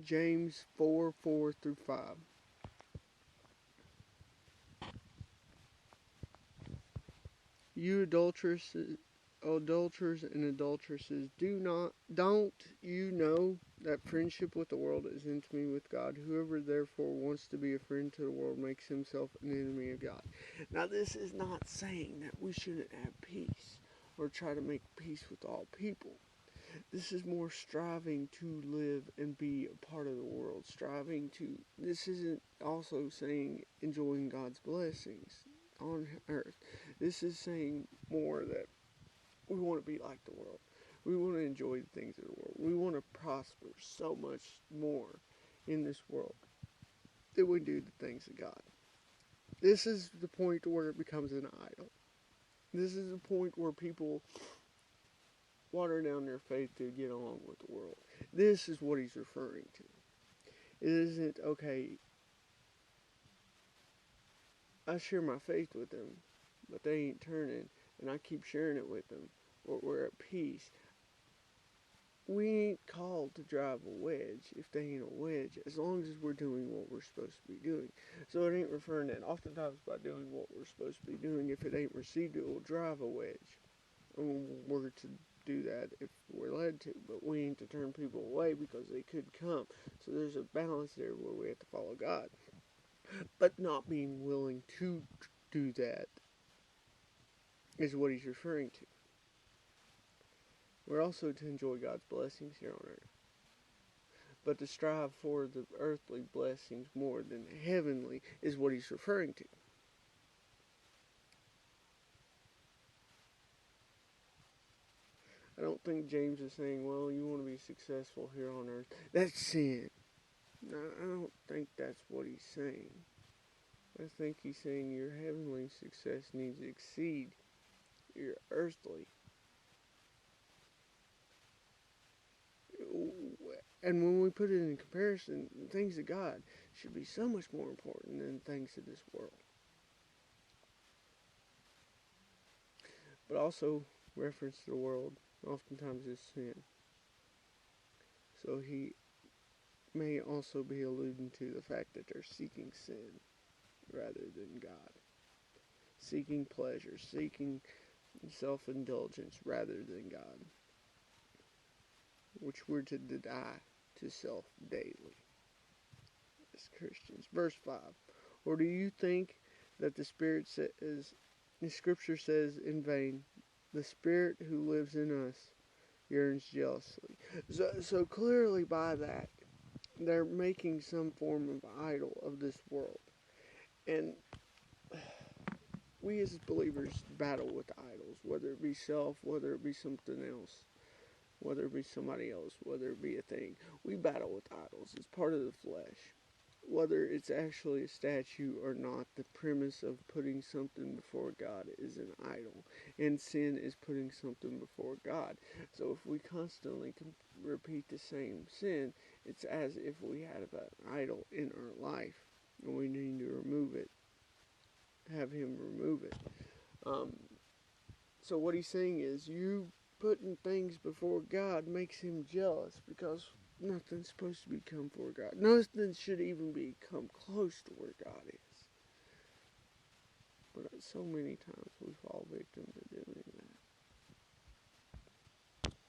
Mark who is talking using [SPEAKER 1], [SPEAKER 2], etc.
[SPEAKER 1] James 4:4-5. You adulterers and adulteresses, don't you know that friendship with the world is enmity with God? Whoever therefore wants to be a friend to the world makes himself an enemy of God. Now this is not saying that we shouldn't have peace or try to make peace with all people. This is more striving to live and be a part of the world. This isn't also saying enjoying God's blessings on earth. This is saying more that we want to be like the world. We want to enjoy the things of the world. We want to prosper so much more in this world than we do the things of God. This is the point where it becomes an idol. This is the point where people water down their faith to get along with the world. This is what he's referring to. It isn't, okay, I share my faith with them, but they ain't turning, and I keep sharing it with them, or we're at peace. We ain't called to drive a wedge if they ain't a wedge, as long as we're doing what we're supposed to be doing. So it ain't referring that oftentimes by doing what we're supposed to be doing, if it ain't received, it will drive a wedge. And we're to do that if we're led to, but we ain't to turn people away because they could come. So there's a balance there where we have to follow God, but not being willing to do that is what he's referring to. We're also to enjoy God's blessings here on earth, but to strive for the earthly blessings more than the heavenly is what he's referring to. I don't think James is saying, well, you want to be successful here on earth. That's sin. No, I don't think that's what he's saying. I think he's saying your heavenly success needs to exceed your earthly. And when we put it in comparison, things of God should be so much more important than things of this world. But also, reference to the world oftentimes is sin. So he may also be alluding to the fact that they're seeking sin rather than God. Seeking pleasure, seeking self-indulgence rather than God, which we're to deny to self daily as Christians. Verse 5. Or do you think that the Scripture says in vain, the Spirit who lives in us yearns jealously? So clearly by that, they're making some form of idol of this world. And we as believers battle with idols, whether it be self, whether it be something else, whether it be somebody else, whether it be a thing. We battle with idols. It's part of the flesh. Whether it's actually a statue or not, the premise of putting something before God is an idol. And sin is putting something before God. So if we constantly repeat the same sin, it's as if we had an idol in our life. And we need to remove it. Have him remove it. So what he's saying is, you putting things before God makes him jealous, because nothing's supposed to become before God. Nothing should even become close to where God is. But so many times we fall victim to doing that.